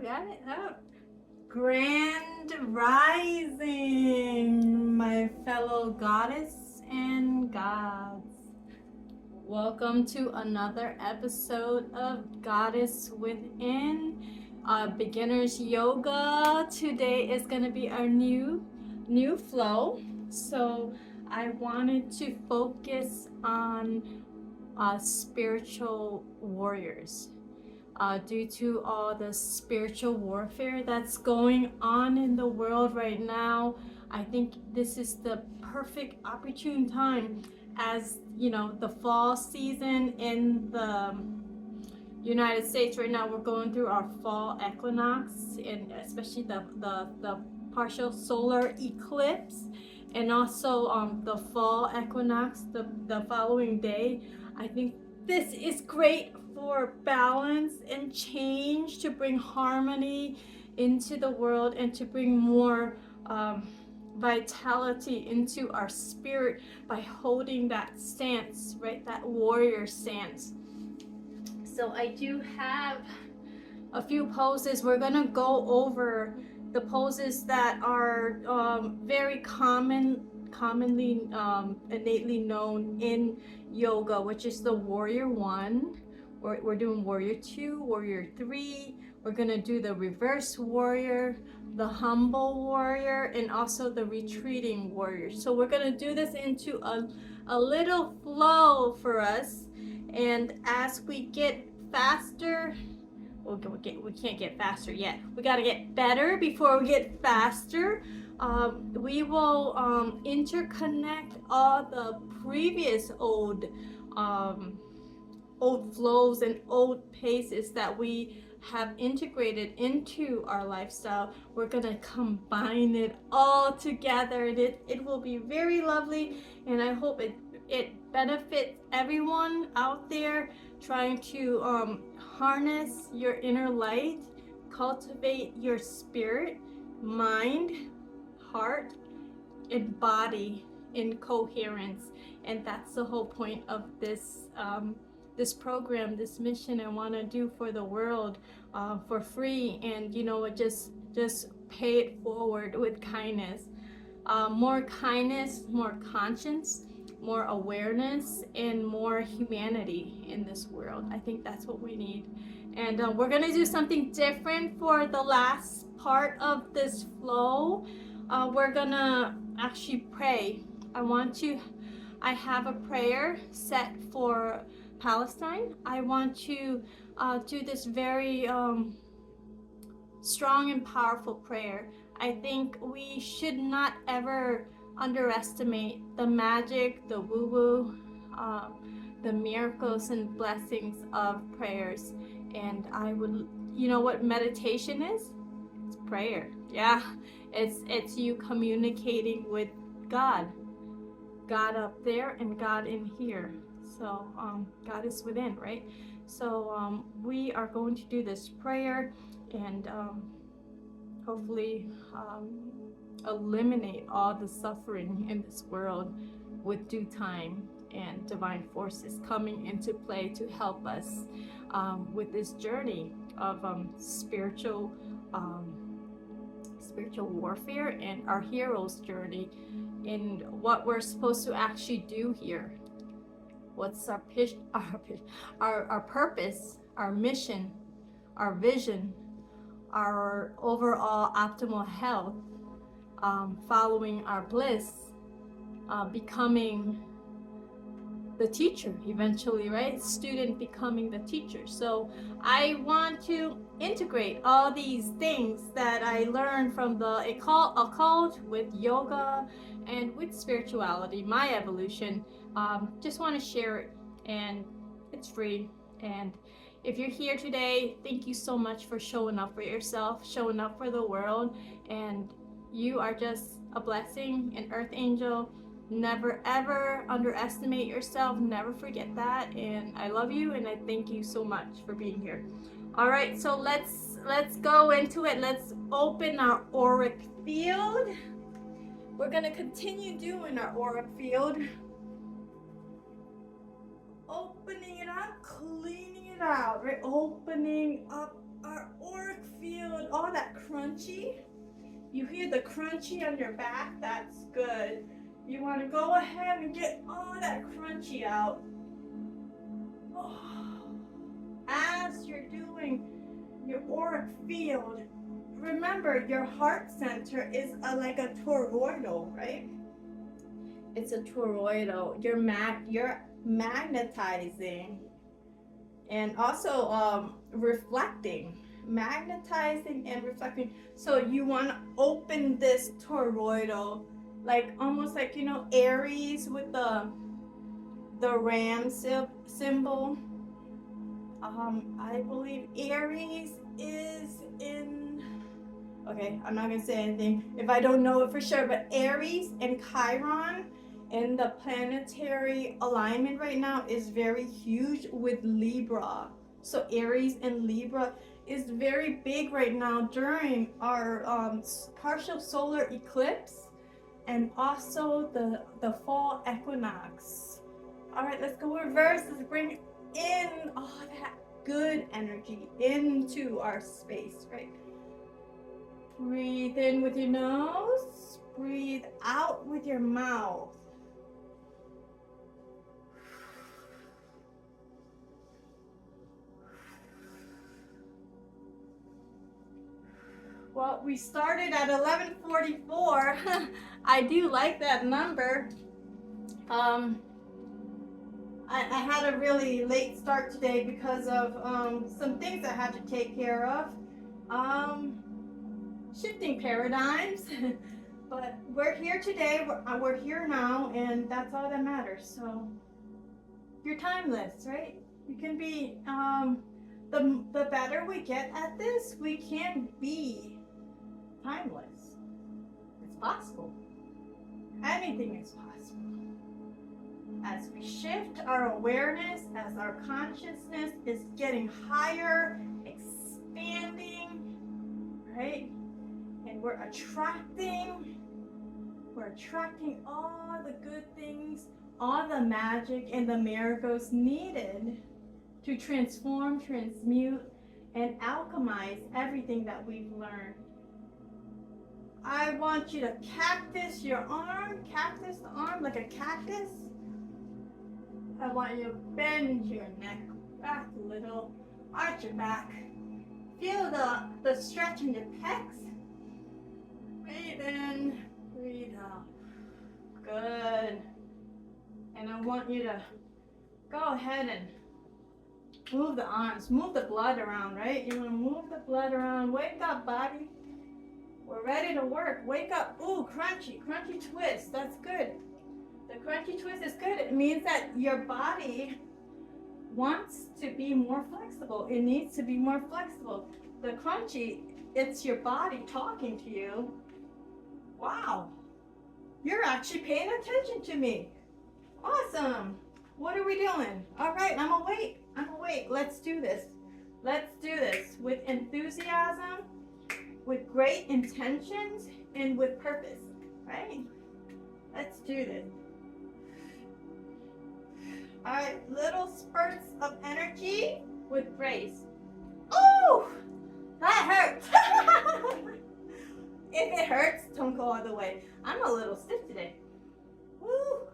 we got it up. Grand Rising, my fellow goddess and gods. Welcome to another episode of Goddess Within, Beginner's Yoga. Today is going to be our new flow. So I wanted to focus on spiritual warriors. Due to all the spiritual warfare that's going on in the world right now, I think this is the perfect opportune time, as you know, the fall season in the United States right now. We're going through our fall equinox, and especially the partial solar eclipse, and also the fall equinox the following day. I think this is great for balance and change, to bring harmony into the world and to bring more vitality into our spirit by holding that stance, right? That warrior stance. So I do have a few poses. We're gonna go over the poses that are very commonly innately known in yoga, which is the warrior one. We're doing warrior two, warrior three. We're gonna do the reverse warrior, the humble warrior, and also the retreating warrior. So we're gonna do this into a little flow for us, and as we get faster, we can't get faster yet. We got to get better before we get faster. We will interconnect all the previous old flows and old paces that we have integrated into our lifestyle. We're gonna combine it all together, and it will be very lovely, and I hope it benefits everyone out there trying to harness your inner light, cultivate your spirit, mind, heart, and body in coherence. And that's the whole point of this this program, this mission I want to do for the world, for free. And you know what, just pay it forward with kindness. More kindness, more conscience, more awareness, and more humanity in this world. I think that's what we need. And we're gonna do something different for the last part of this flow. We're gonna actually pray. I have a prayer set for Palestine. I want to do this very strong and powerful prayer. I think we should not ever underestimate the magic, the woo-woo, the miracles and blessings of prayers. And I would, you know what meditation is? It's prayer. Yeah, it's you communicating with God up there and God in here. So God is within, right? So we are going to do this prayer, and hopefully eliminate all the suffering in this world with due time, and divine forces coming into play to help us with this journey of spiritual warfare, and our hero's journey in what we're supposed to actually do here. What's our purpose, our mission, our vision, our overall optimal health, following our bliss, becoming the teacher eventually, right? Student becoming the teacher. So I want to integrate all these things that I learned from the occult with yoga and with spirituality, my evolution. Just want to share it, and it's free. And if you're here today, thank you so much for showing up for yourself, showing up for the world, and you are just a blessing, an earth angel. Never ever underestimate yourself, never forget that. And I love you, and I thank you so much for being here. All right, so let's go into it. Let's open our auric field. We're gonna continue doing our auric field, opening it up, cleaning it out, right? Opening up our auric field, all that crunchy. You hear the crunchy on your back? That's good. You want to go ahead and get all that crunchy out. Oh. As you're doing your auric field, remember your heart center is like a toroidal, right? It's a toroidal. You're magnetizing and also reflecting, magnetizing and reflecting. So you want to open this toroidal, like almost like, you know, Aries with the ram symbol. I believe Aries is in, okay, I'm not gonna say anything if I don't know it for sure, but Aries and Chiron in the planetary alignment right now is very huge with Libra. So Aries and Libra is very big right now during our partial solar eclipse and also the fall equinox. All right, let's go reverse. Let's bring in all that good energy into our space, right? Breathe in with your nose, breathe out with your mouth. Well, we started at 11:44. I do like that number. I had a really late start today because of some things I had to take care of. Shifting paradigms. But we're here today, we're here now, and that's all that matters. So you're timeless, right? You can be, the better we get at this, we can be timeless. It's possible. Anything is possible. As we shift our awareness, as our consciousness is getting higher, expanding, right? And we're attracting all the good things, all the magic and the miracles needed to transform, transmute, and alchemize everything that we've learned. I want you to cactus your arm, cactus the arm like a cactus. I want you to bend your neck back a little, arch your back. Feel the stretch in your pecs. Breathe in, breathe out. Good. And I want you to go ahead and move the arms, move the blood around, right? You want to move the blood around. Wake up, body. We're ready to work. Wake up. Ooh, crunchy, crunchy twist. That's good. The crunchy twist is good. It means that your body wants to be more flexible. It needs to be more flexible. The crunchy, it's your body talking to you. Wow. You're actually paying attention to me. Awesome. What are we doing? All right, I'm awake. I'm awake. Let's do this. Let's do this with enthusiasm, with great intentions, and with purpose, right? Let's do this. All right, little spurts of energy with grace. Oh, that hurts. If it hurts, don't go all the way. I'm a little stiff today. Woo.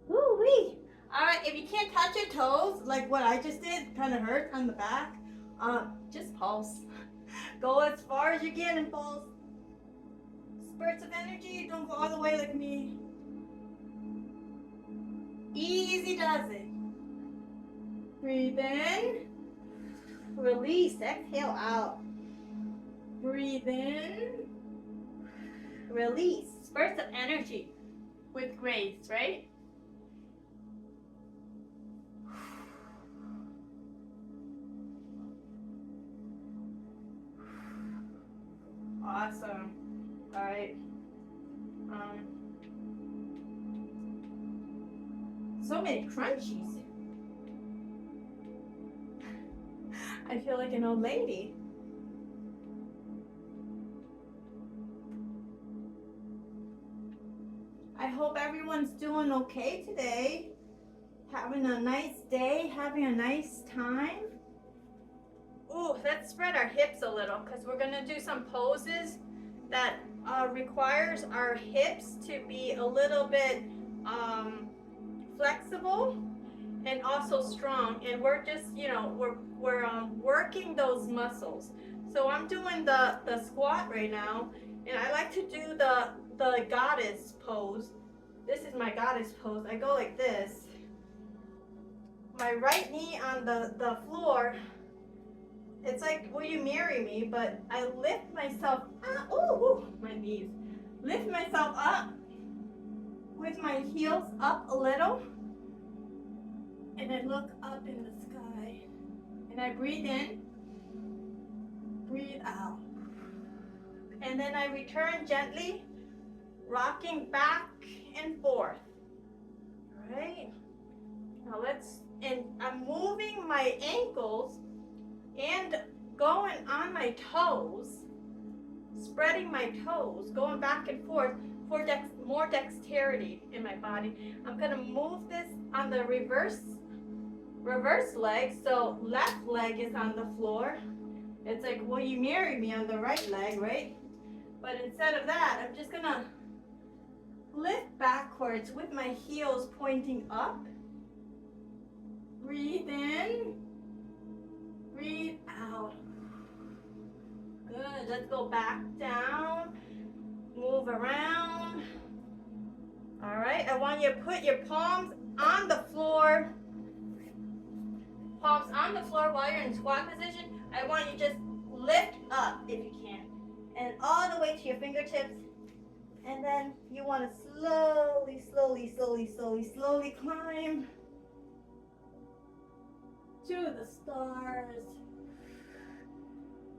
Woo-wee. All right, if you can't touch your toes, like what I just did, kind of hurt on the back, just pulse. Go as far as you can and pulse. Spurts of energy, don't go all the way like me. Easy does it. Breathe in. Release. Exhale out. Breathe in. Release. Spurts of energy with grace, right? Awesome. All right. So many crunchies. I feel like an old lady. I hope everyone's doing okay today. Having a nice day, having a nice time. Ooh, let's spread our hips a little because we're gonna do some poses that requires our hips to be a little bit flexible and also strong. And we're just, you know, we're working those muscles. So I'm doing the squat right now, and I like to do the goddess pose. This is my goddess pose. I go like this. My right knee on the floor. It's like, will you marry me? But I lift myself up. Ooh, my knees. Lift myself up with my heels up a little. And I look up in the sky. And I breathe in. Breathe out. And then I return gently, rocking back and forth. All right? Now and I'm moving my ankles and going on my toes, spreading my toes, going back and forth for more dexterity in my body. I'm gonna move this on the reverse leg, so left leg is on the floor. It's like, will you marry me on the right leg, right? But instead of that, I'm just gonna lift backwards with my heels pointing up. Breathe in. Breathe out. Good. Let's go back down. Move around. All right. I want you to put your palms on the floor. Palms on the floor while you're in squat position. I want you to just lift up if you can. And all the way to your fingertips. And then you want to slowly climb to the stars.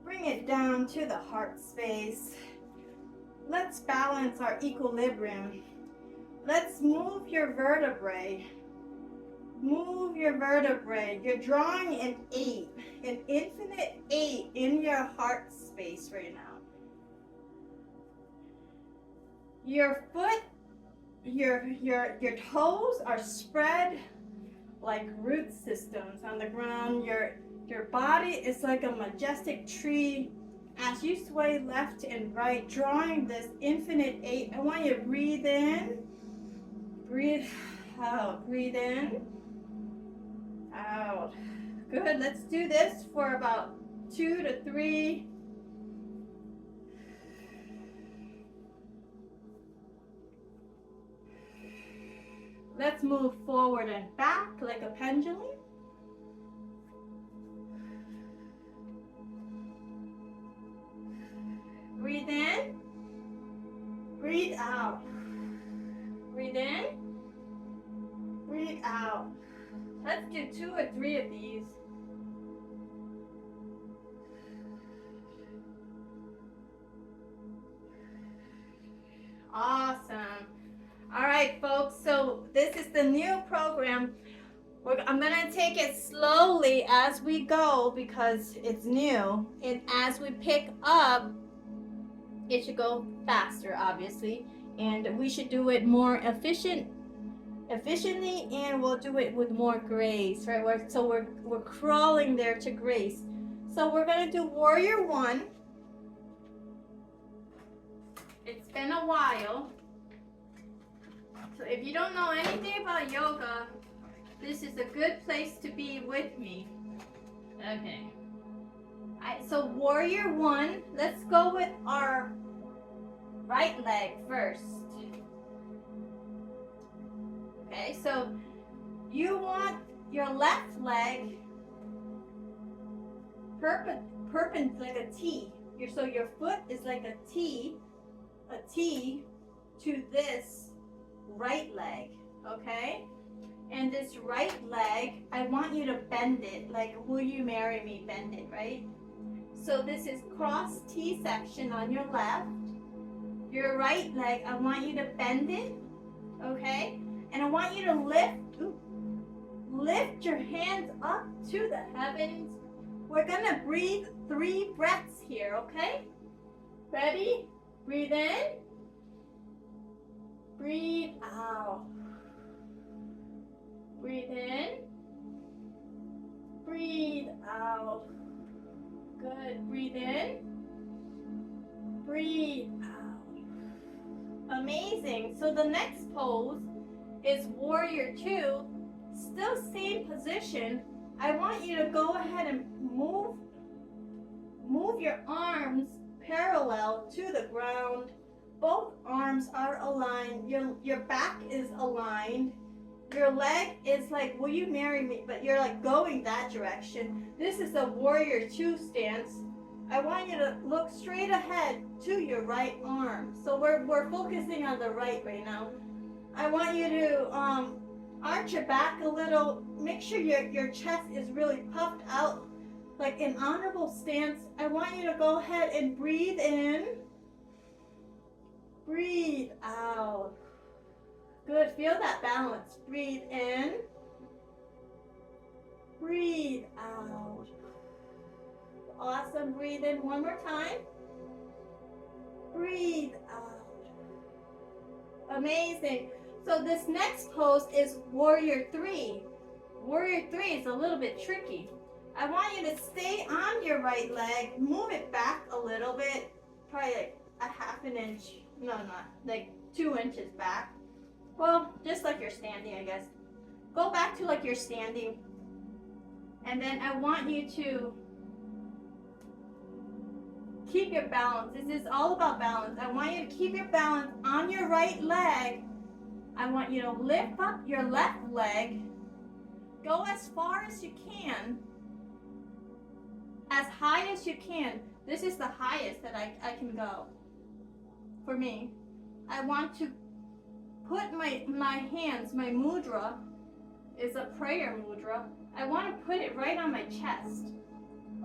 Bring it down to the heart space. Let's balance our equilibrium. Let's move your vertebrae. Move your vertebrae. You're drawing an 8, an infinite 8 in your heart space right now. Your foot, your toes are spread like root systems on the ground. Your body is like a majestic tree. As you sway left and right, drawing this infinite 8, I want you to breathe in, breathe out, breathe in, out. Good, let's do this for about 2 to 3. Let's move forward and back like a pendulum. Breathe in. Breathe out. Breathe in. Breathe out. Let's do 2 or 3 of these. Awesome. All right, folks, so this is the new program. I'm going to take it slowly as we go because it's new. And as we pick up, it should go faster, obviously. And we should do it more efficiently, and we'll do it with more grace, right? We're crawling there to grace. So we're going to do Warrior 1. It's been a while. So if you don't know anything about yoga, this is a good place to be with me. Okay. So Warrior 1, let's go with our right leg first. Okay, so you want your left leg perpendicular, like a T. So your foot is like a T to this right leg, okay? And this right leg, I want you to bend it, like, will you marry me, bend it, right? So this is cross T section on your left. Your right leg, I want you to bend it, okay? And I want you to lift your hands up to the heavens. We're gonna breathe 3 breaths here, okay? Ready? Breathe in. Breathe out. Breathe in. Breathe out. Good. Breathe in. Breathe out. Amazing. So the next pose is warrior two. Still same position. I want you to go ahead and move your arms parallel to the ground. Both arms are aligned. Your back is aligned. Your leg is like, will you marry me? But you're like going that direction. This is a warrior two stance. I want you to look straight ahead to your right arm. So we're focusing on the right now. I want you to arch your back a little. Make sure your chest is really puffed out, like an honorable stance. I want you to go ahead and breathe in. Breathe out. Good. Feel that balance. Breathe in. Breathe out. Awesome. Breathe in one more time. Breathe out. Amazing. So this next pose is warrior three. Warrior three is a little bit tricky. I want you to stay on your right leg. Move it back a little bit. Probably like a half an inch. No, not like 2 inches back. Well, just like you're standing, I guess. Go back to like you're standing. And then I want you to keep your balance. This is all about balance. I want you to keep your balance on your right leg. I want you to lift up your left leg. Go as far as you can. As high as you can. This is the highest that I can go. For me. I want to put my hands, my mudra is a prayer mudra. I want to put it right on my chest.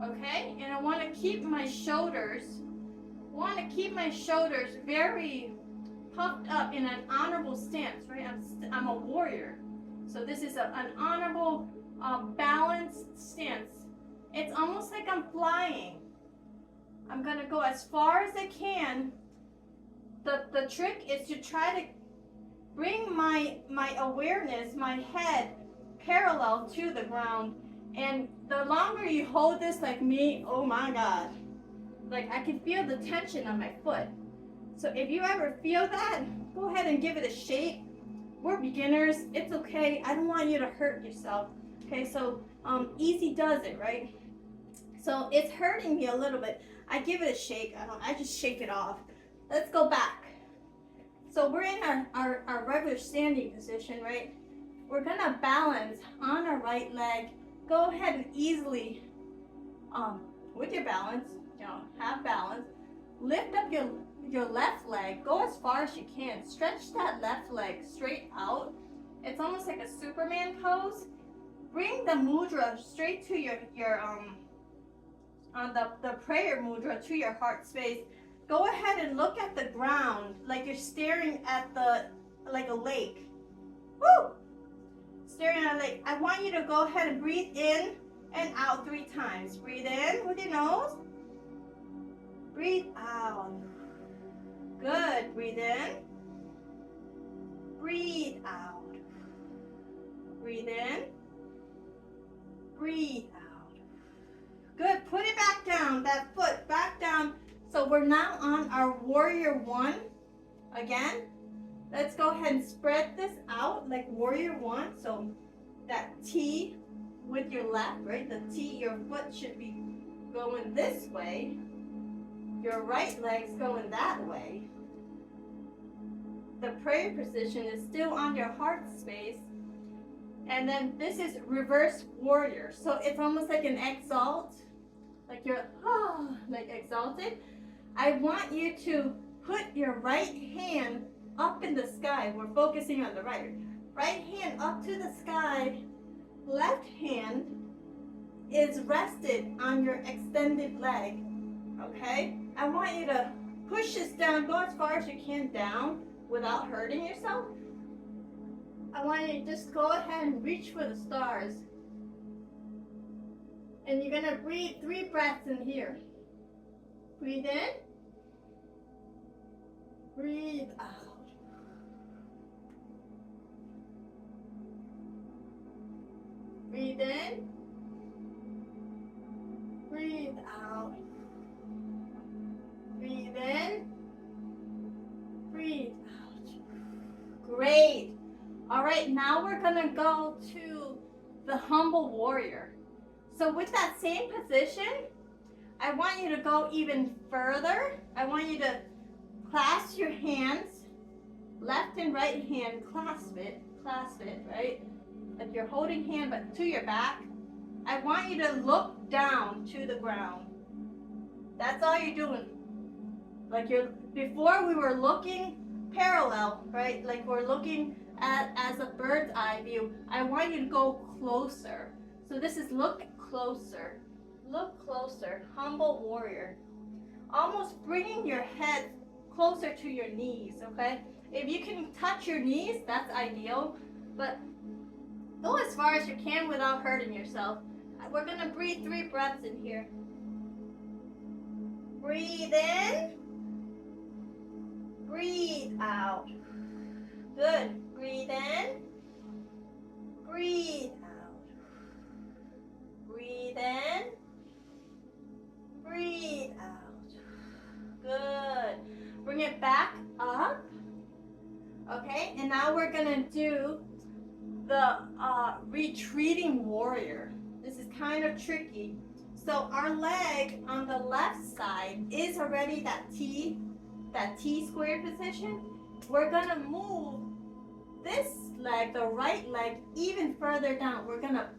Okay? And I want to keep my shoulders, very puffed up in an honorable stance, right? I'm a warrior. So this is an honorable, balanced stance. It's almost like I'm flying. I'm going to go as far as I can. The trick is to try to bring my awareness, my head, parallel to the ground. And the longer you hold this like me, oh my God. Like I can feel the tension on my foot. So if you ever feel that, go ahead and give it a shake. We're beginners, it's okay. I don't want you to hurt yourself. Okay, so easy does it, right? So it's hurting me a little bit. I give it a shake. I just shake it off. Let's go back. So we're in our regular standing position, right? We're gonna balance on our right leg. Go ahead and easily, with your balance, have balance. Lift up your left leg. Go as far as you can. Stretch that left leg straight out. It's almost like a Superman pose. Bring the mudra straight to the prayer mudra to your heart space. Go ahead and look at the ground like you're staring at like a lake. Woo! Staring at a lake. I want you to go ahead and breathe in and out 3 times. Breathe in with your nose. Breathe out. Good. Breathe in. Breathe out. Breathe in. Breathe out. Good. Put it back down. That foot back down. So we're now on our warrior one. Again, let's go ahead and spread this out like warrior one. So that T with your left, right? The T, your foot should be going this way. Your right leg's going that way. The prayer position is still on your heart space. And then this is reverse warrior. So it's almost like an exalt. Like you're like exalted. I want you to put your right hand up in the sky. We're focusing on the right. Right hand up to the sky. Left hand is rested on your extended leg. Okay? I want you to push this down. Go as far as you can down without hurting yourself. I want you to just go ahead and reach for the stars. And you're going to breathe 3 breaths in here. Breathe in. Breathe out. Breathe in. Breathe out. Breathe in. Breathe out. Great. All right, now we're gonna go to the humble warrior. So with that same position, I want you to go even further. I want you to clasp your hands, left and right hand, clasp it, right? Like you're holding hand but to your back. I want you to look down to the ground. That's all you're doing. Like before we were looking parallel, right? Like we're looking at as a bird's eye view. I want you to go closer. So this is look closer. Look closer. Humble warrior. Almost bringing your head closer to your knees, okay? If you can touch your knees, that's ideal. But go as far as you can without hurting yourself. We're gonna breathe 3 breaths in here. Breathe in. Breathe out. Good. Breathe in. Breathe out. Breathe in. Breathe out. Good. Bring it back up. Okay, and now we're gonna do the retreating warrior. This is kind of tricky. So our leg on the left side is already that T squared position. We're gonna move this leg, the right leg, even further down. We're gonna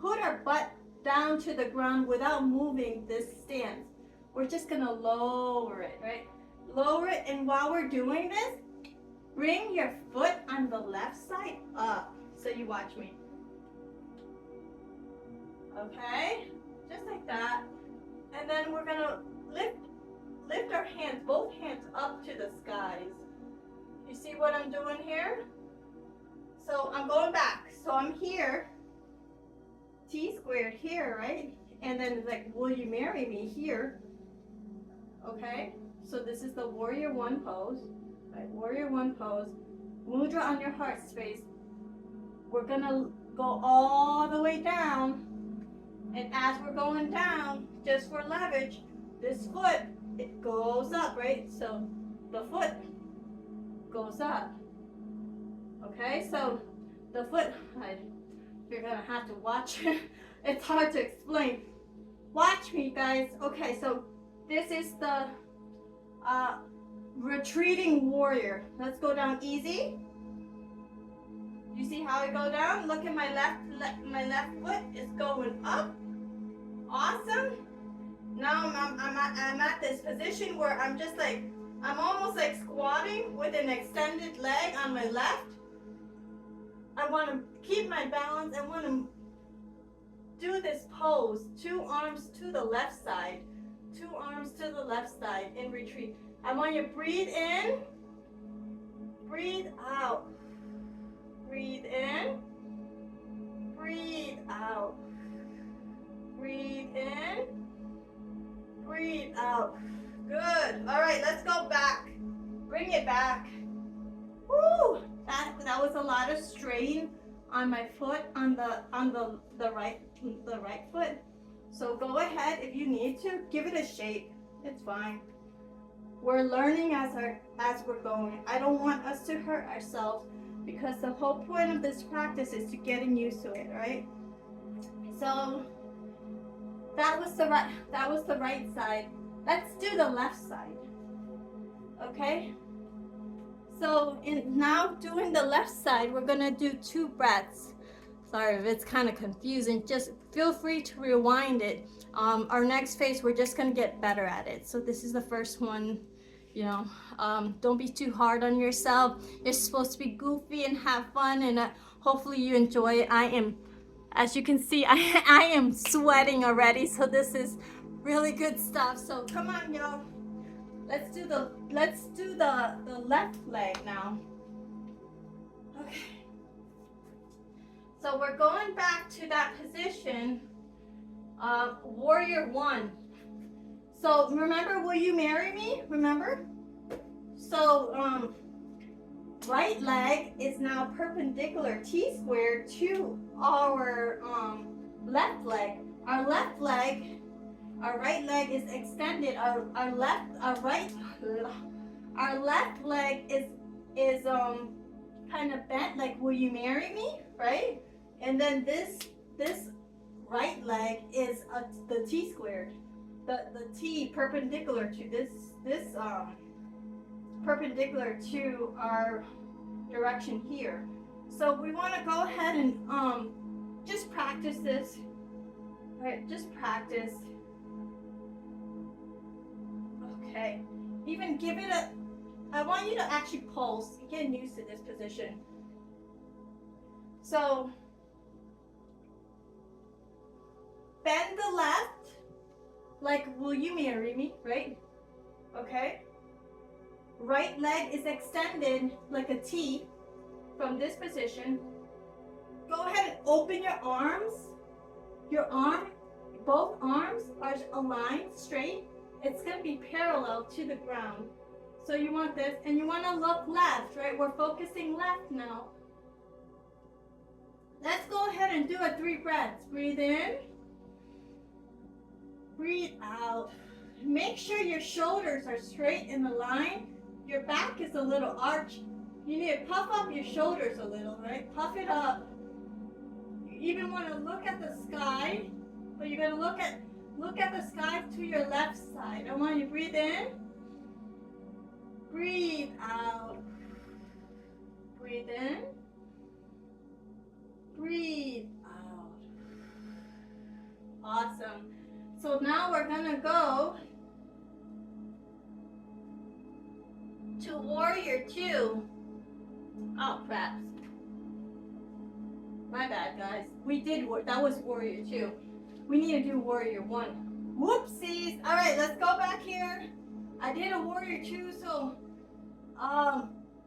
put our butt down to the ground without moving this stance. We're just gonna lower it, right? Lower it, and while we're doing this, bring your foot on the left side up. So you watch me. Okay? Just like that. And then we're gonna lift our hands, both hands up to the skies. You see what I'm doing here? So I'm going back. So I'm here, T squared here, right? And then it's like, will you marry me here? Okay? So this is the warrior 1 pose. Right? Warrior 1 pose. Mudra on your heart space. We're gonna go all the way down. And as we're going down, just for leverage, this foot, it goes up, right? So the foot goes up. Okay, so the foot, you're gonna have to watch. It's hard to explain. Watch me, guys. Okay, so this is the retreating warrior. Let's go down easy. You see how I go down? Look at my left foot is going up. Awesome. Now I'm at this position where I'm just like, I'm almost like squatting with an extended leg on my left. I want to keep my balance. I want to do this pose. 2 arms to the left side. 2 arms to the left side in retreat. I want you to breathe in. Breathe out. Breathe in. Breathe out. Breathe in. Breathe out. Good. All right, let's go back. Bring it back. Woo! That was a lot of strain on my foot, on the right foot. So go ahead if you need to. Give it a shake. It's fine. We're learning as we're going. I don't want us to hurt ourselves because the whole point of this practice is to getting used to it, right? So that was the right side. Let's do the left side. Okay? So now doing the left side, we're gonna do 2 breaths. Sorry if it's kind of confusing. Just feel free to rewind it. Our next phase, we're just gonna get better at it. So this is the first one. You know, don't be too hard on yourself. You're supposed to be goofy and have fun, and hopefully you enjoy it. I am, as you can see, I am sweating already. So this is really good stuff. So come on, y'all. Let's do the left leg now. Okay. So we're going back to that position of warrior 1. So remember, will you marry me? Remember? So right leg is now perpendicular T squared to our left leg. Our left leg Our right leg is extended. Our left leg is kind of bent, like will you marry me, right? And then this right leg is the T squared, the T perpendicular to this perpendicular to our direction here. So we want to go ahead and just practice this. All right, just practice. Okay, even give it a, I want you to actually pulse, getting used to this position. So bend the left, like will you marry me, right? Okay. Right leg is extended like a T from this position. Go ahead and open your arms. Both arms are aligned straight. It's going to be parallel to the ground. So you want this, and you want to look left, right? We're focusing left now. Let's go ahead and do a 3 breaths. Breathe in. Breathe out. Make sure your shoulders are straight in the line. Your back is a little arched. You need to puff up your shoulders a little, right? Puff it up. You even want to look at the sky, but you're going to look at the sky to your left side. I want you to breathe in. Breathe out. Breathe in. Breathe out. Awesome. So now we're going to go to warrior 2. Oh, crap. My bad, guys. That was warrior 2. We need to do warrior 1. Whoopsies. All right, let's go back here. I did a warrior 2, so,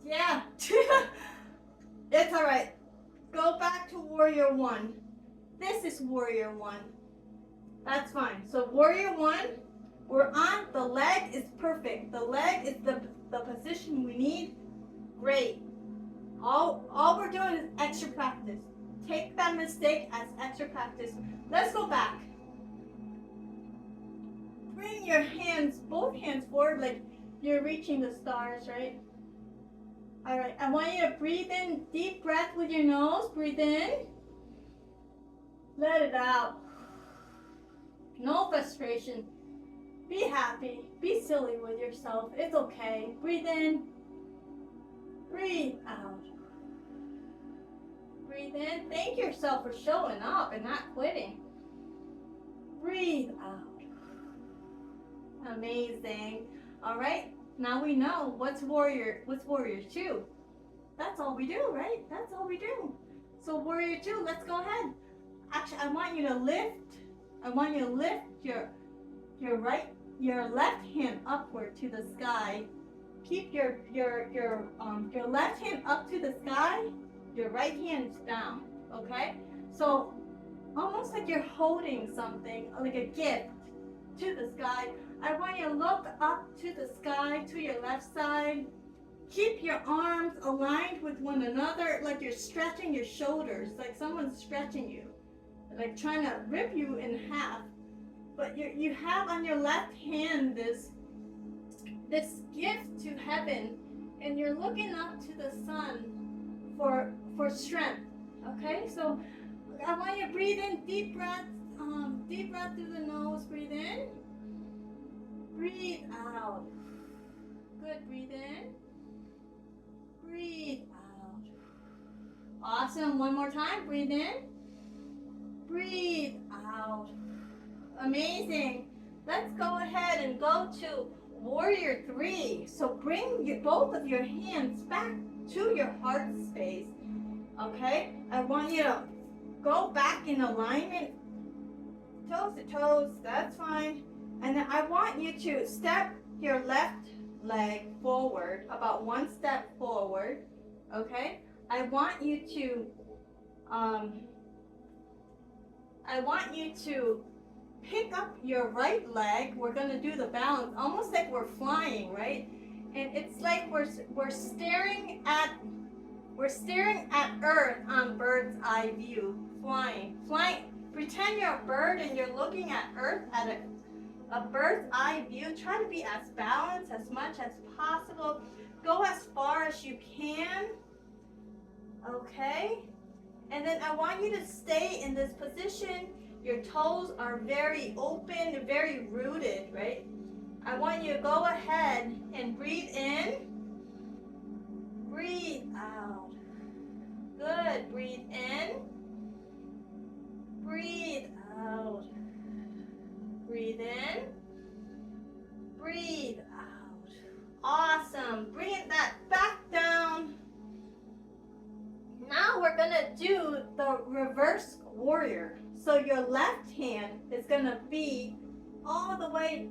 yeah. It's all right. Go back to warrior 1. This is warrior 1. That's fine. So warrior 1, we're on, the leg is perfect. The leg is the position we need. Great. All we're doing is extra practice. Take that mistake as extra practice. Let's go back. Bring your hands, both hands forward like you're reaching the stars, right? All right, I want you to breathe in, deep breath with your nose. Breathe in. Let it out. No frustration. Be happy. Be silly with yourself. It's okay. Breathe in. Breathe out. Breathe in. Thank yourself for showing up and not quitting. Breathe out. Amazing. All right. Now we know what's warrior 2. That's all we do, right? That's all we do. So warrior 2, let's go ahead. Actually, I want you to lift your left hand upward to the sky. Keep your left hand up to the sky, your right hand is down, okay? So almost like you're holding something, like a gift to the sky. I want you to look up to the sky, to your left side. Keep your arms aligned with one another, like you're stretching your shoulders, like someone's stretching you, like trying to rip you in half. But you have on your left hand this gift to heaven, and you're looking up to the sun for strength. Okay, so I want you to breathe in, deep breath through the nose. Breathe in, breathe out. Good. Breathe in, breathe out. Awesome. One more time. Breathe in, breathe out. Amazing. Let's go ahead and go to warrior 3. So bring both of your hands back to your heart space. Okay? I want you to go back in alignment, toes to toes. That's fine. And then I want you to step your left leg forward, about 1 step forward. Okay? I want you to pick up your right leg. We're going to do the balance, almost like we're flying, right? And it's like we're staring at Earth on bird's eye view, flying. Pretend you're a bird and you're looking at Earth a bird's eye view. Try to be as balanced as much as possible. Go as far as you can. Okay? And then I want you to stay in this position. Your toes are very open, very rooted, right? I want you to go ahead and breathe in. Breathe out. Good. Breathe in. Breathe out. Breathe in. Breathe out. Awesome. Bring that back down. Now we're going to do the reverse warrior. So your left hand is going to be all the way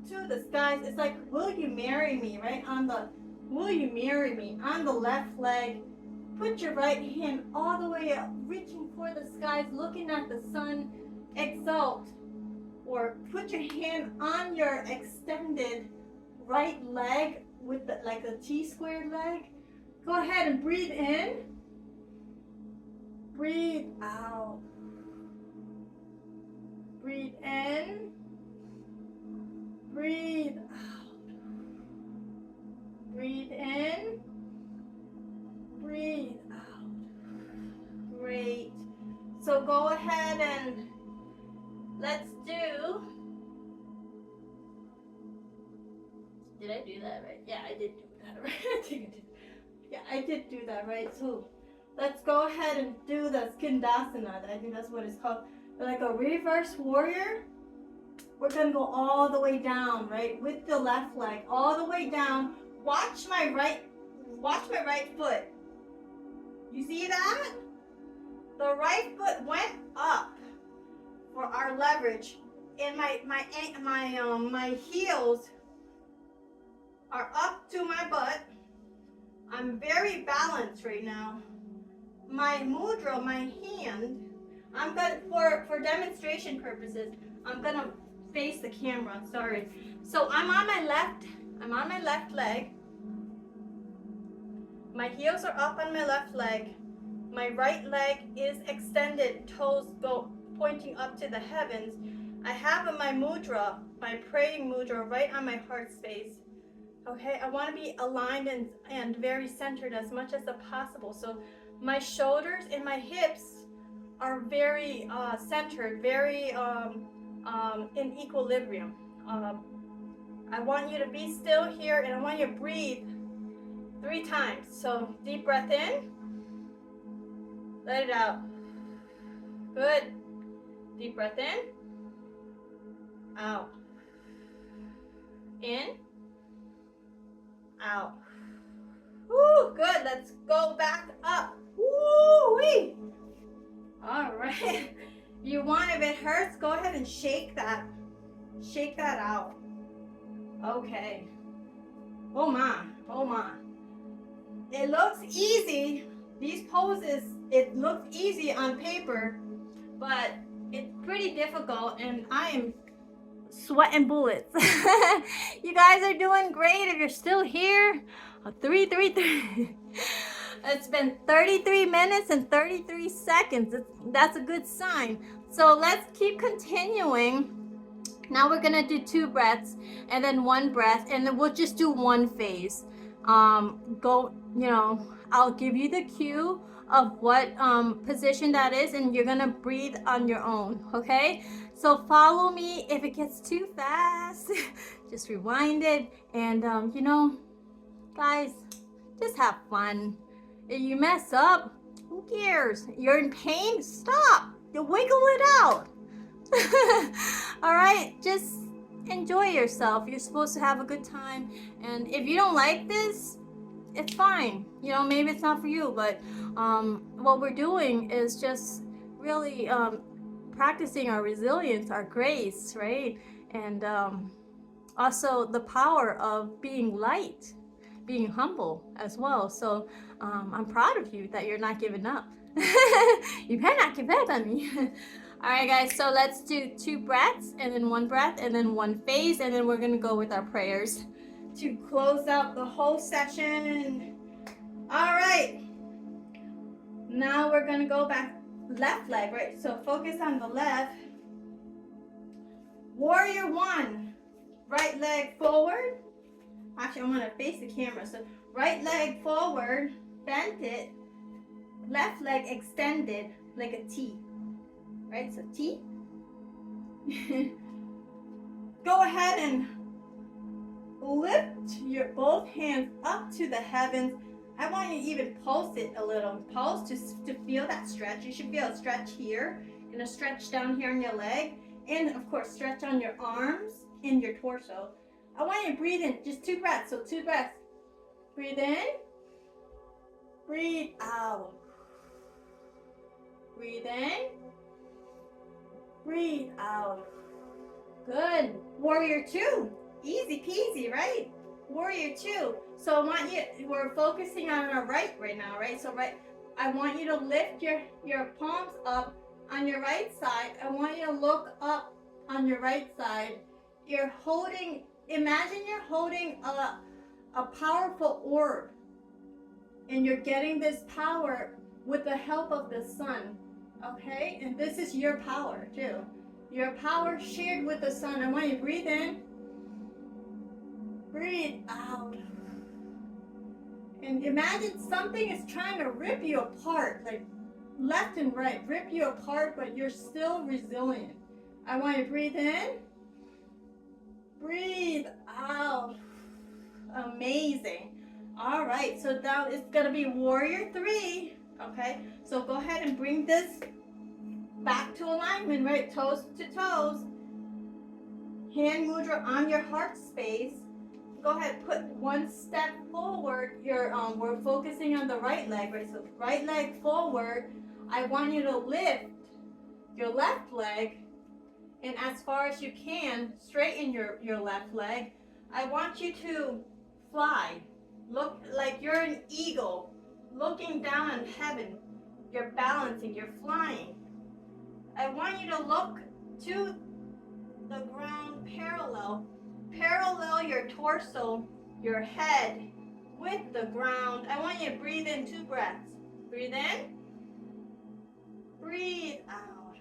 to the skies. It's like, will you marry me, right? Will you marry me? On the left leg, put your right hand all the way up, reaching for the skies, looking at the sun, exalt. Or put your hand on your extended right leg with like a T-squared leg. Go ahead and breathe in. Breathe out. Breathe in. Breathe out. Breathe in. Breathe out. Great. So go ahead and let's do. Did I do that right? Yeah, I did do that right. I think I did. Yeah, I did do that right. So let's go ahead and do the skindasana. I think that's what it's called. Like a reverse warrior. We're gonna go all the way down, right? With the left leg, all the way down. Watch my right foot. You see that? The right foot went up for our leverage. And my heels are up to my butt. I'm very balanced right now. My mudra, my hand, I'm gonna, for demonstration purposes, I'm gonna face the camera, sorry. So I'm on my left leg. My heels are up on my left leg. My right leg is extended, toes go pointing up to the heavens. I have my mudra, my praying mudra right on my heart space. Okay, I want to be aligned and very centered as much as possible. So my shoulders and my hips are very centered, very in equilibrium. I want you to be still here, and I want you to breathe 3 times. So deep breath in, let it out. Good. Deep breath in, out. In, out. Woo, good. Let's go back up. Woo-wee. All right. You want, if it hurts, go ahead and shake that. Shake that out. Okay. Oh my. Oh my. It looks easy. These poses, it looks easy on paper, but it's pretty difficult, and I am sweating bullets. You guys are doing great. If you're still here, 333. It's been 33 minutes and 33 seconds. That's a good sign. So let's keep continuing. Now we're gonna do 2 breaths and then 1 breath, and then we'll just do 1 phase. I'll give you the cue of what position that is, and you're gonna breathe on your own, okay? So follow me. If it gets too fast, just rewind it, and guys, just have fun. If you mess up, who cares? You're in pain, stop. You wiggle it out. All right, just enjoy yourself. You're supposed to have a good time, and if you don't like this, it's fine. Maybe it's not for you, but what we're doing is just really practicing our resilience, our grace, right? And also the power of being light, being humble as well. So I'm proud of you that you're not giving up. You better not give up on me. All right, guys, so let's do 2 breaths and then 1 breath and then 1 phase, and then we're gonna go with our prayers to close out the whole session. All right, now we're gonna go back left leg, right? So focus on the left. Warrior 1. right leg forward. Actually, I'm gonna face the camera. So right leg forward, bent it. Left leg extended like a T. Right, so T. Go ahead and lift your both hands up to the heavens. I want you to even pulse it a little. Pulse to feel that stretch. You should feel a stretch here and a stretch down here on your leg. And of course, stretch on your arms and your torso. I want you to breathe in, just 2 breaths. So 2 breaths. Breathe in. Breathe out. Breathe in. Breathe out. Good. Warrior 2. Easy peasy, right? Warrior 2. So I want you, we're focusing on our right now, right? So I want you to lift your palms up on your right side. I want you to look up on your right side. You're holding, imagine you're holding a powerful orb. And you're getting this power with the help of the sun. Okay? And this is your power too. Your power shared with the sun. I want you to breathe in. Breathe out. And imagine something is trying to rip you apart, like left and right, rip you apart, but you're still resilient. I want you to breathe in. Breathe out. Amazing. All right, so now it's gonna be warrior 3. Okay, so go ahead and bring this back to alignment, right? Toes to toes. Hand mudra on your heart space. Go ahead, put 1 step forward. We're focusing on the right leg, right? So right leg forward. I want you to lift your left leg, and as far as you can, straighten your left leg. I want you to fly. Look like you're an eagle, looking down on heaven. You're balancing, you're flying. I want you to look to the ground parallel your torso, your head with the ground. I want you to breathe in 2 breaths. Breathe in. Breathe out.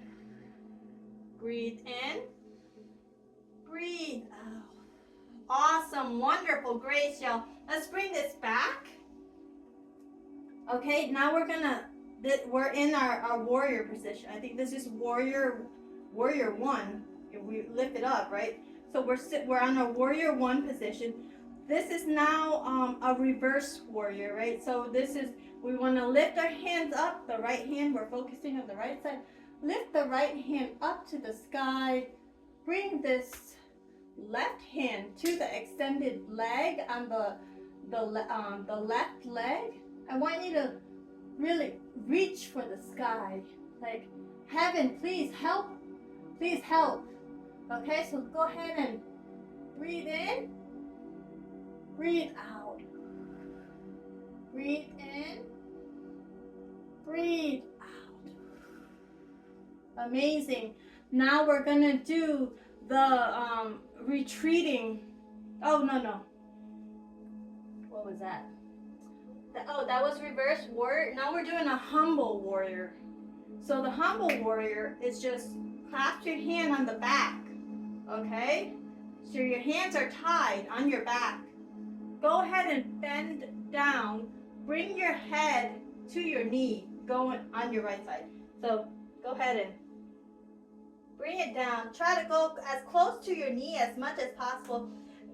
Breathe in. Breathe out. Awesome, wonderful, great, y'all. Let's bring this back. Okay, now we're in our warrior position. I think this is warrior 1. If we lift it up, right? So we're on a warrior 1 position. This is now a reverse warrior, right? So we want to lift our hands up. The right hand, we're focusing on the right side. Lift the right hand up to the sky. Bring this left hand to the extended leg on the left leg. I want you to really reach for the sky. Like, heaven, please help. Please help. Okay, so go ahead and breathe in. Breathe out. Breathe in. Breathe out. Amazing. Now we're gonna do the retreating. Oh, no. What was that? That was reverse warrior. Now we're doing a humble warrior. So the humble warrior is just clasp your hand on the back. Okay? So your hands are tied on your back. Go ahead and bend down. Bring your head to your knee, going on your right side. So go ahead and bring it down. Try to go as close to your knee as much as possible.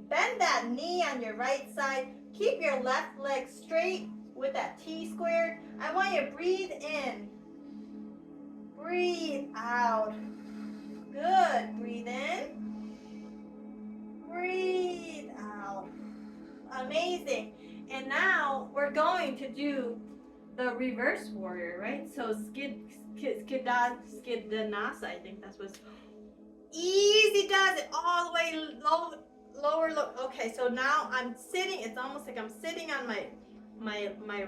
Bend that knee on your right side. Keep your left leg straight with that T squared. I want you to breathe in. Breathe out. Good. Breathe in. Breathe out. Amazing. And now we're going to do the reverse warrior, right? So skidanasa, I think that's what's easy does it all the way lower. Okay, so now I'm sitting. It's almost like I'm sitting on my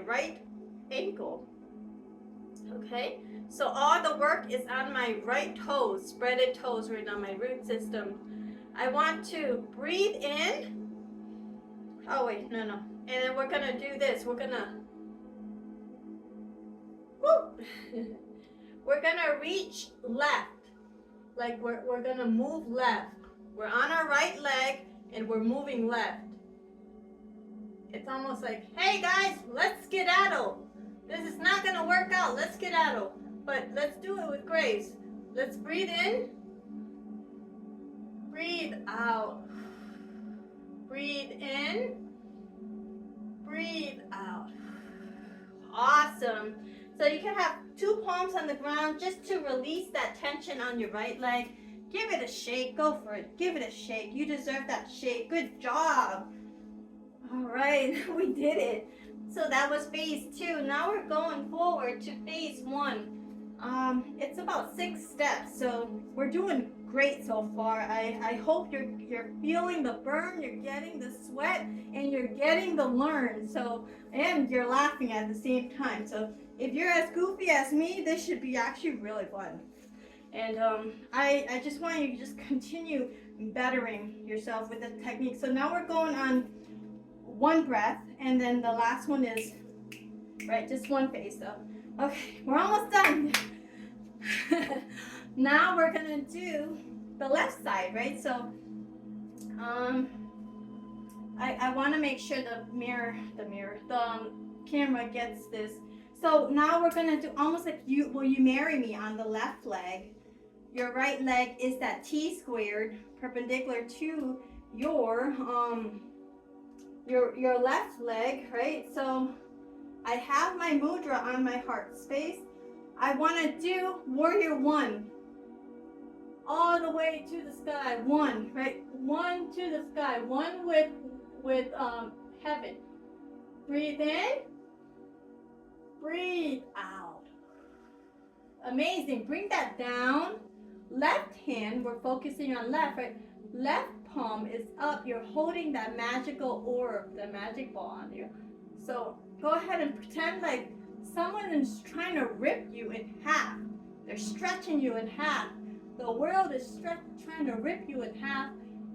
right ankle. Okay, so all the work is on my right toes, spreaded toes right on my root system. I want to breathe in. Oh wait, no. And then we're gonna do this. We're gonna we're gonna reach left. Like we're gonna move left. We're on our right leg and we're moving left. It's almost like, hey guys, let's skedaddle. This is not gonna work out, let's skedaddle. But let's do it with grace. Let's breathe in, breathe out. Breathe in, breathe out. Awesome. So you can have 2 palms on the ground just to release that tension on your right leg. Give it a shake, go for it. Give it a shake. You deserve that shake. Good job. All right, we did it. So that was phase 2. Now we're going forward to phase 1. It's about 6 steps, so we're doing great so far. I hope you're feeling the burn, you're getting the sweat, and you're getting the learn. So, and you're laughing at the same time. So if you're as goofy as me, this should be actually really fun. And I just want you to just continue bettering yourself with the technique. So now we're going on 1 breath, and then the last one is, right, just 1 phase though. Okay, we're almost done. Now we're gonna do the left side, right? So I want to make sure the camera gets this. So now we're gonna do almost like will you marry me on the left leg. Your right leg is that T squared perpendicular to your left leg, right? So I have my mudra on my heart space. I want to do warrior 1 all the way to the sky. 1, right? 1 to the sky. 1 with heaven. Breathe in, breathe out. Amazing. Bring that down. Left hand, we're focusing on left, right? Left palm is up. You're holding that magical orb, the magic ball on you. So go ahead and pretend like someone is trying to rip you in half. They're stretching you in half. The world is trying to rip you in half.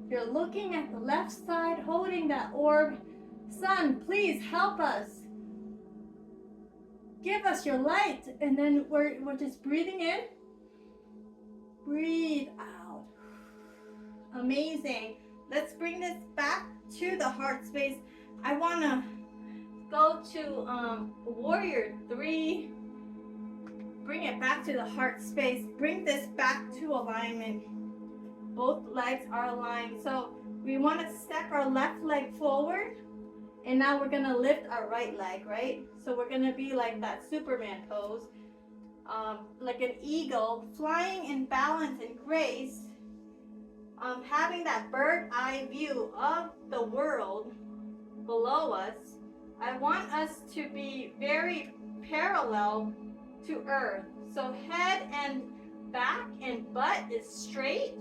You're looking at the left side, holding that orb. Sun, please help us. Give us your light. And then we're just breathing in. Breathe out. Amazing. Let's bring this back to the heart space. I want to go to warrior 3. Bring it back to the heart space. Bring this back to alignment. Both legs are aligned. So we want to step our left leg forward. And now we're going to lift our right leg, right? So we're going to be like that Superman pose. Like an eagle, flying in balance and grace. Having that bird eye view of the world below us. I want us to be very parallel to earth. So head and back and butt is straight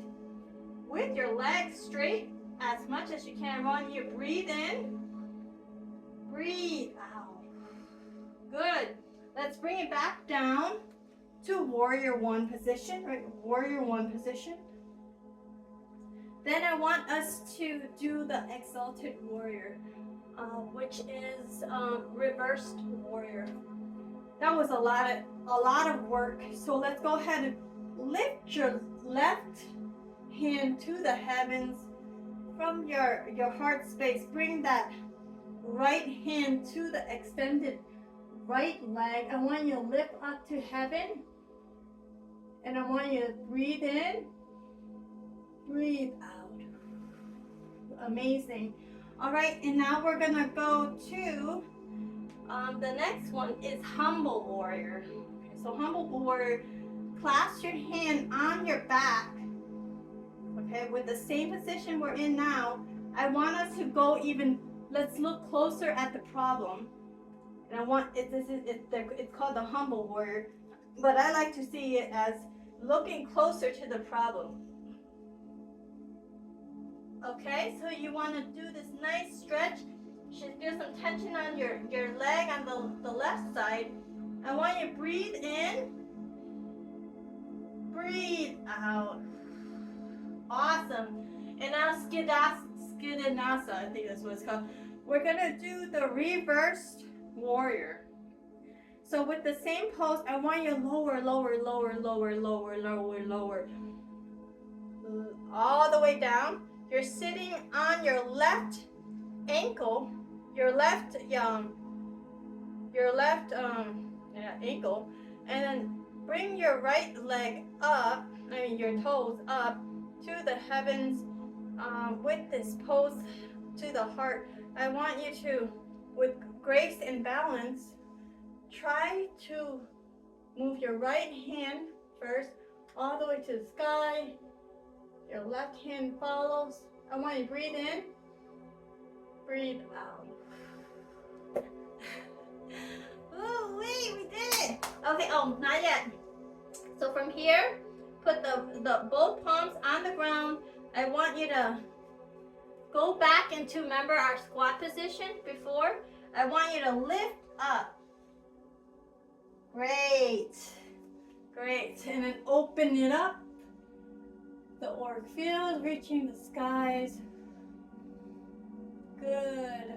with your legs straight as much as you can. I want you to breathe in, breathe out. Good. Let's bring it back down to warrior 1 position, right? Warrior 1 position. Then I want us to do the exalted warrior, which is reversed warrior. That was a lot of work. So let's go ahead and lift your left hand to the heavens from your heart space. Bring that right hand to the extended right leg. I want you to lift up to heaven. And I want you to breathe in, breathe out. Amazing. All right, and now we're gonna go to the next one is humble warrior. Okay, so humble warrior, clasp your hand on your back. Okay, with the same position we're in now. I want us to go even. Let's look closer at the problem. And I want it's called the humble warrior, but I like to see it as looking closer to the problem. Okay, so you want to do this nice stretch. You should feel some tension on your leg on the left side. I want you to breathe in, breathe out. Awesome. And now Skidanasa, I think that's what it's called. We're gonna do the reversed warrior. So with the same pose, I want you to lower, lower, lower, lower, lower, lower, lower, all the way down. You're sitting on your left ankle, your left ankle, and then bring your right leg up, your toes up to the heavens with this pose to the heart. I want you to, with grace and balance, try to move your right hand first all the way to the sky. Your left hand follows. I want you to breathe in, breathe out. Ooh, wait, we did it. Okay, not yet. So from here, put the both palms on the ground. I want you to go back into, remember our squat position before? I want you to lift up. Great. Great. And then open it up. The auric field reaching the skies. Good.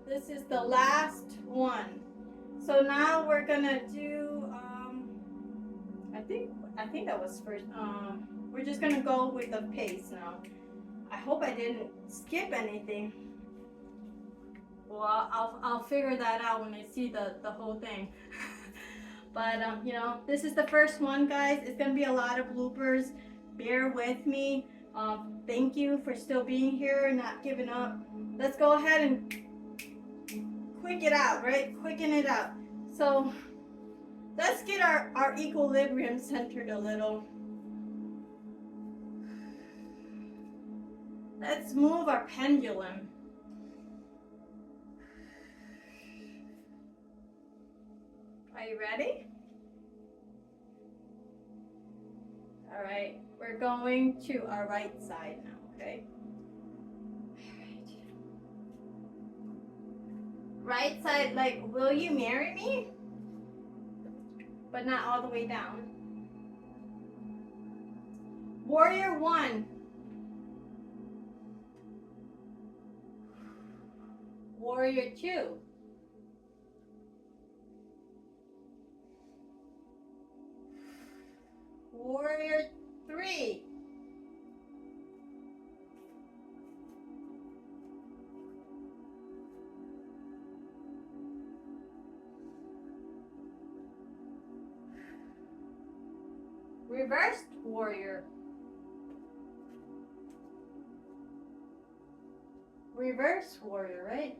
This is the last one. So now we're gonna do, I think that was first. We're just gonna go with the pace now. I hope I didn't skip anything. Well, I'll figure that out when I see the whole thing. But you know, this is the first one, guys. It's gonna be a lot of bloopers. Bear with me. Thank you for still being here and not giving up. Let's go ahead and quick it out, right? Quicken it out. So let's get our equilibrium centered a little. Let's move our pendulum. Are you ready? All right, we're going to our right side now, okay? Right side, like, will you marry me? But not all the way down. Warrior one. Warrior two. Warrior three. Reversed warrior. Reverse warrior, right?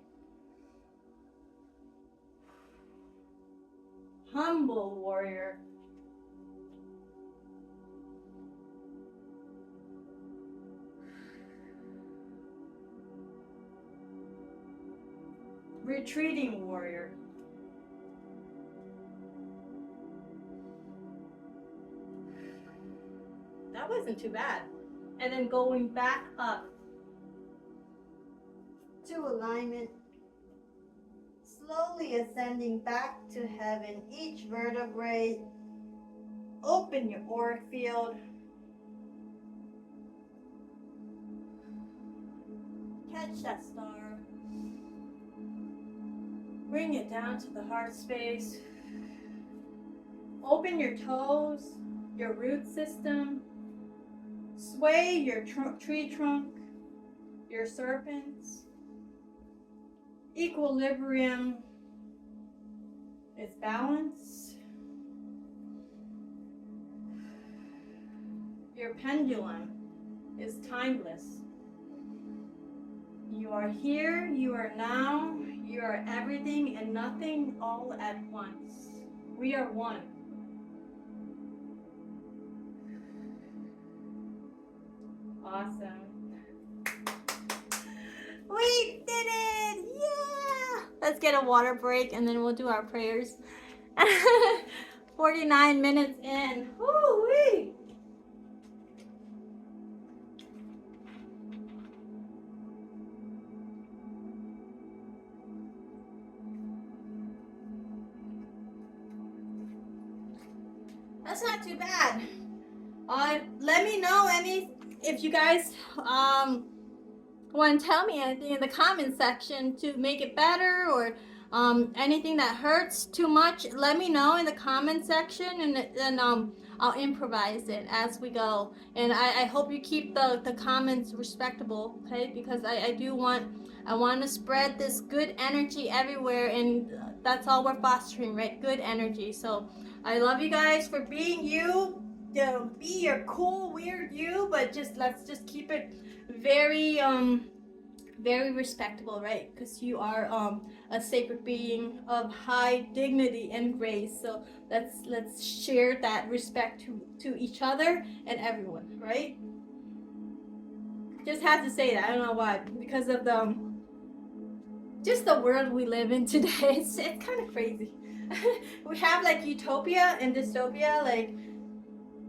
Humble warrior. Retreating warrior. That wasn't too bad. And then going back up to alignment, slowly ascending back to heaven. Each vertebrae, open your auric field. Catch that star. Bring it down to the heart space. Open your toes, your root system. Sway your tree trunk, your serpents. Equilibrium is balance. Your pendulum is timeless. You are here, you are now, you are everything and nothing all at once. We are one. Awesome. We did it! Yeah! Let's get a water break and then we'll do our prayers. 49 minutes in. Woo-wee! That's not too bad. Let me know if you guys want to tell me anything in the comment section to make it better, or anything that hurts too much. Let me know in the comment section, and then I'll improvise it as we go. And I hope you keep the comments respectable, okay? Because I want to spread this good energy everywhere, and that's all we're fostering, right? Good energy. So I love you guys for being you. Be your cool, weird you, but let's just keep it very very respectable, right? Because you are a sacred being of high dignity and grace. So let's share that respect to each other and everyone, right? Just had to say that. I don't know why, because of the just the world we live in today. It's kind of crazy. We have like utopia and dystopia, like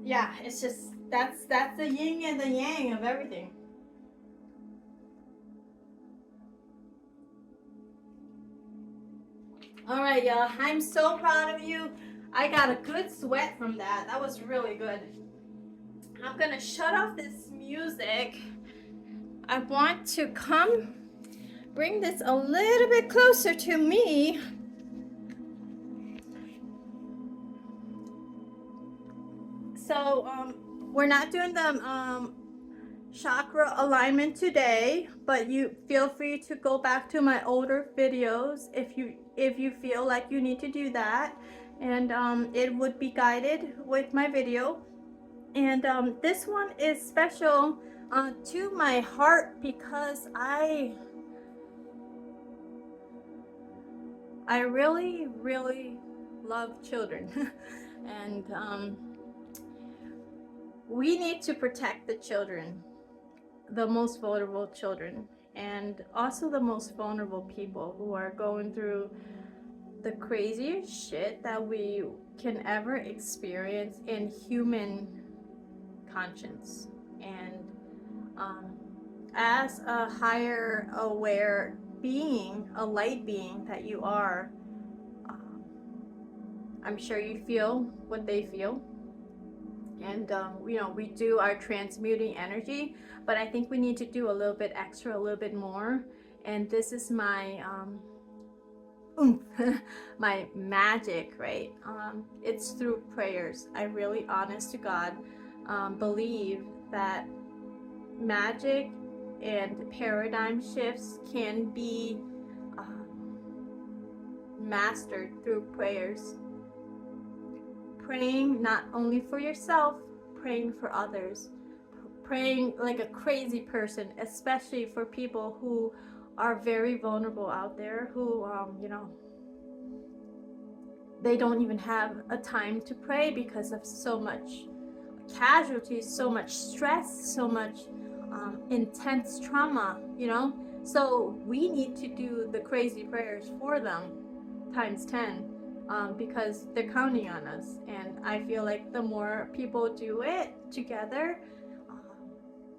yeah. It's just that's the yin and the yang of everything. All right, y'all. I'm so proud of you. I got a good sweat from that. That was really good. I'm gonna shut off this music. I want to come bring this a little bit closer to me. So, we're not doing the chakra alignment today, but you feel free to go back to my older videos if you feel like you need to do that, and it would be guided with my video. And this one is special to my heart because I really love children. And we need to protect the children, the most vulnerable children, and also the most vulnerable people who are going through the craziest shit that we can ever experience in human conscience. And as a higher aware being, a light being that you are, I'm sure you feel what they feel. And you know, we do our transmuting energy, but I think we need to do a little bit extra, a little bit more. And this is my my magic, right? It's through prayers. I really, honest to God, believe that magic and paradigm shifts can be mastered through prayers. Praying not only for yourself, praying for others, praying like a crazy person, especially for people who are very vulnerable out there, who you know, they don't even have a time to pray because of so much casualties, so much stress, so much intense trauma, you know. So we need to do the crazy prayers for them times 10, because they're counting on us. And I feel like the more people do it together,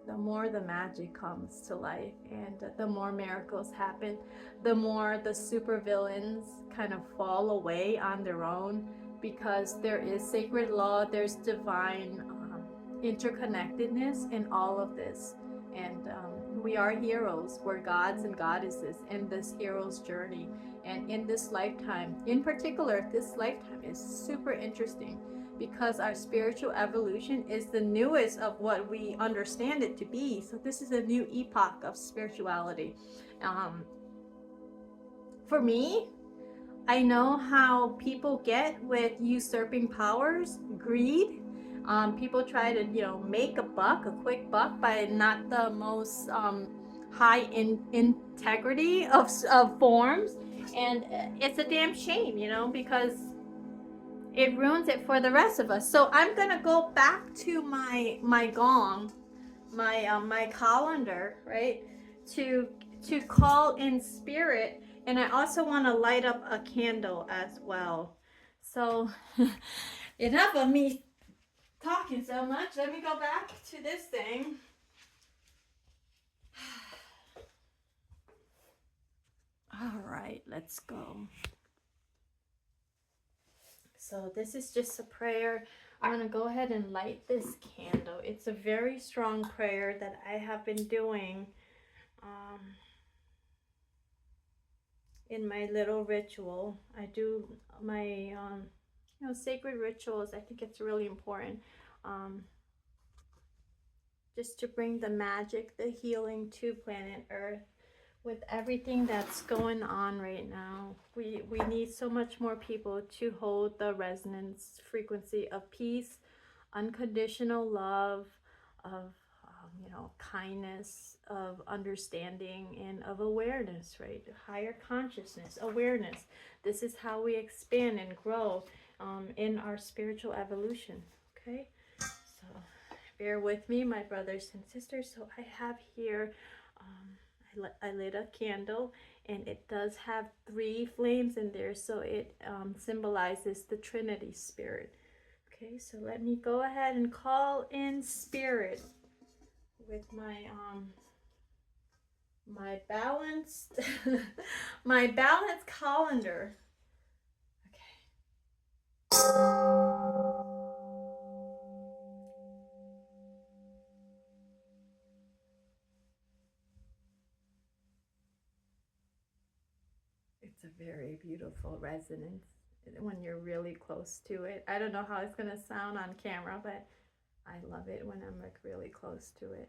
the more the magic comes to life, and the more miracles happen, the more the supervillains kind of fall away on their own, because there is sacred law, there's divine interconnectedness in all of this. And we are heroes, we're gods and goddesses in this hero's journey. And in this lifetime, in particular, this lifetime is super interesting because our spiritual evolution is the newest of what we understand it to be. So this is a new epoch of spirituality. For me, I know how people get with usurping powers, greed. People try to, you know, make a buck, a quick buck, by not the most high integrity of forms. And it's a damn shame, you know, because it ruins it for the rest of us. So I'm gonna go back to my gong, my colander, right, to call in spirit. And I also want to light up a candle as well. So enough of me talking so much. Let me go back to this thing. All right, let's go. So this is just a prayer. I'm going to go ahead and light this candle. It's a very strong prayer that I have been doing in my little ritual. I do my you know, sacred rituals. I think it's really important, just to bring the magic, the healing to planet Earth. With everything that's going on right now, we need so much more people to hold the resonance frequency of peace, unconditional love, of you know, kindness, of understanding, and of awareness, right? Higher consciousness, awareness. This is how we expand and grow in our spiritual evolution. Okay, so bear with me, my brothers and sisters. So I have here, I lit a candle, and it does have 3 flames in there, so it symbolizes the Trinity spirit. Okay, so let me go ahead and call in spirit with my balanced my balanced colander. It's a very beautiful resonance when you're really close to it. I don't know how it's gonna sound on camera, but I love it when I'm like really close to it.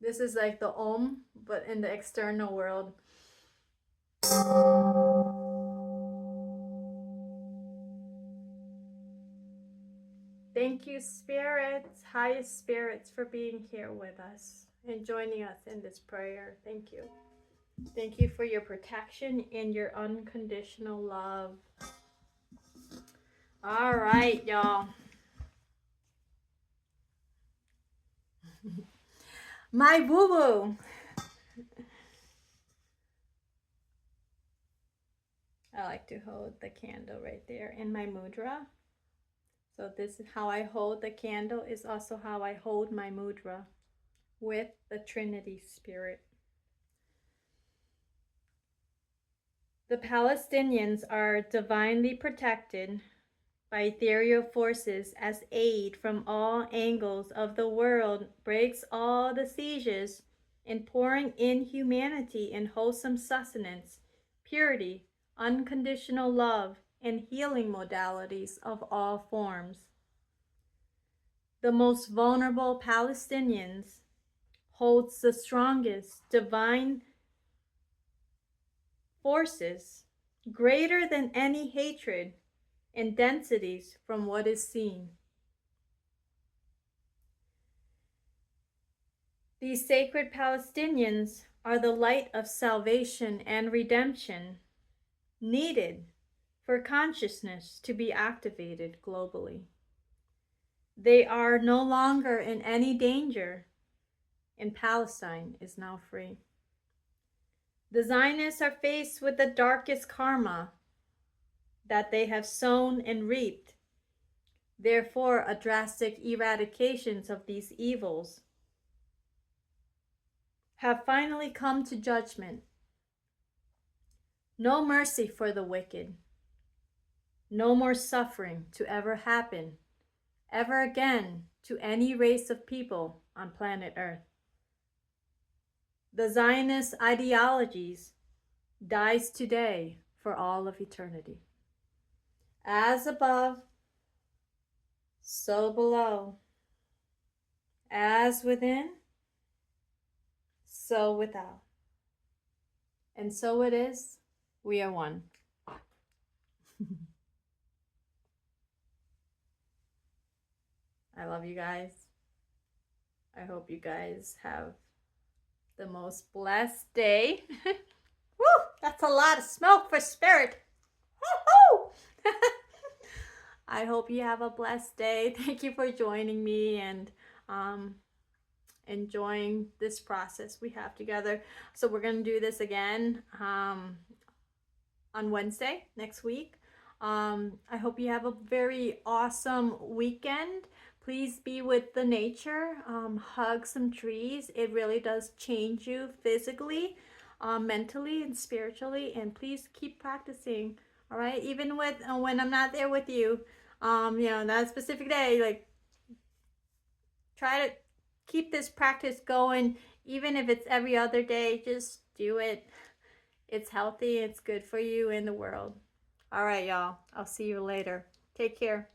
This is like the Om, but in the external world. Thank you, spirits, highest spirits, for being here with us and joining us in this prayer. Thank you. Thank you for your protection and your unconditional love. All right, y'all. My woo-woo. I like to hold the candle right there in my mudra. So this is how I hold the candle, is also how I hold my mudra with the Trinity spirit. The Palestinians are divinely protected by ethereal forces as aid from all angles of the world breaks all the sieges in pouring in humanity in wholesome sustenance, purity, unconditional love, and healing modalities of all forms. The most vulnerable Palestinians holds the strongest divine forces greater than any hatred and densities from what is seen. These sacred Palestinians are the light of salvation and redemption needed for consciousness to be activated globally. They are no longer in any danger, and Palestine is now free. The Zionists are faced with the darkest karma that they have sown and reaped. Therefore, a drastic eradication of these evils have finally come to judgment. No mercy for the wicked. No more suffering to ever happen, ever again, to any race of people on planet Earth. The Zionist ideologies dies today for all of eternity. As above, so below. As within, so without. And so it is, we are one. I love you guys. I hope you guys have the most blessed day. Woo! That's a lot of smoke for spirit. Woo-hoo! I hope you have a blessed day. Thank you for joining me and enjoying this process we have together. So we're going to do this again on Wednesday next week. I hope you have a very awesome weekend. Please be with the nature. Hug some trees. It really does change you physically, mentally, and spiritually. And please keep practicing. All right, even with when I'm not there with you, you know, that specific day, like try to keep this practice going. Even if it's every other day, just do it. It's healthy. It's good for you and the world. All right, y'all. I'll see you later. Take care.